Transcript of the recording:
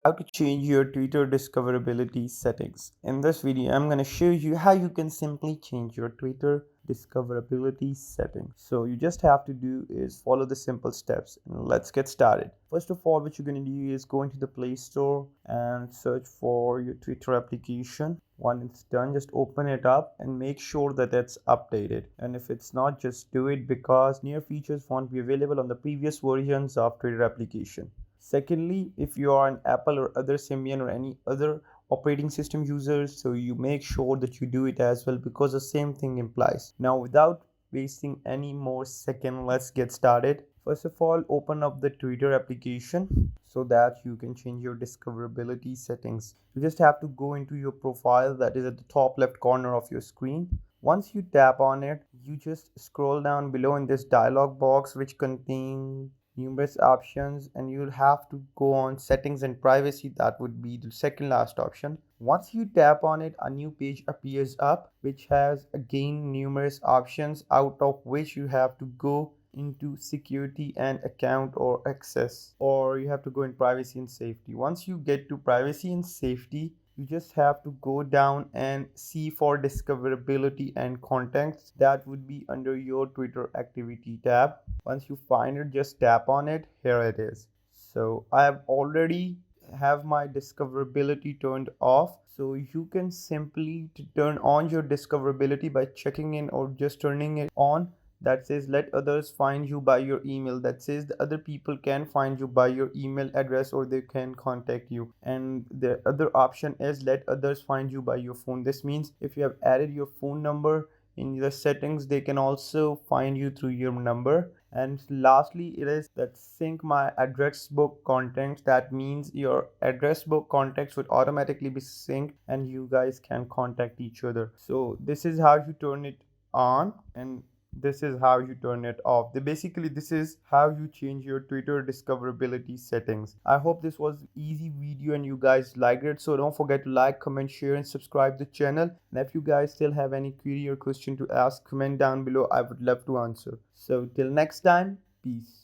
How to change your Twitter discoverability settings. In this video, I'm going to show you how you can simply change your Twitter discoverability settings. So you just have to do is follow the simple steps and let's get started. First of all, what you're going to do is go into the Play Store and search for your Twitter application. Once it's done, just open it up and make sure that it's updated. And if it's not, just do it because near features won't be available on the previous versions of Twitter application. Secondly, if you are an Apple or other Symbian or any other operating system users, so you make sure that you do it as well because the same thing implies. Now, without wasting any more second, let's get started. First of all, open up the Twitter application so that you can change your discoverability settings. You just have to go into your profile that is at the top left corner of your screen. Once you tap on it, you just scroll down below in this dialog box which contains numerous options, and you'll have to go on settings and privacy. That would be the second last option. Once you tap on it, a new page appears up which has again numerous options, out of which you have to go into security and account or access, or you have to go in privacy and safety. Once you get to privacy and safety, you just have to go down and see for discoverability and contacts. That would be under your Twitter activity tab. Once you find it, just tap on it. Here it is. So I have already have my discoverability turned off, so you can simply turn on your discoverability by checking in or just turning it on. That says let others find you by your email. That says the other people can find you by your email address or they can contact you. And the other option is let others find you by your phone. This means if you have added your phone number in the settings, they can also find you through your number. And lastly, it is that sync my address book contacts. That means your address book contacts would automatically be synced and you guys can contact each other. So this is how you turn it on, and this is how you turn it off. Basically, this is how you change your Twitter discoverability settings. I hope this was easy video and you guys liked it. So don't forget to like, comment, share, and subscribe the channel. And if you guys still have any query or question to ask, comment down below. I would love to answer. So till next time, peace.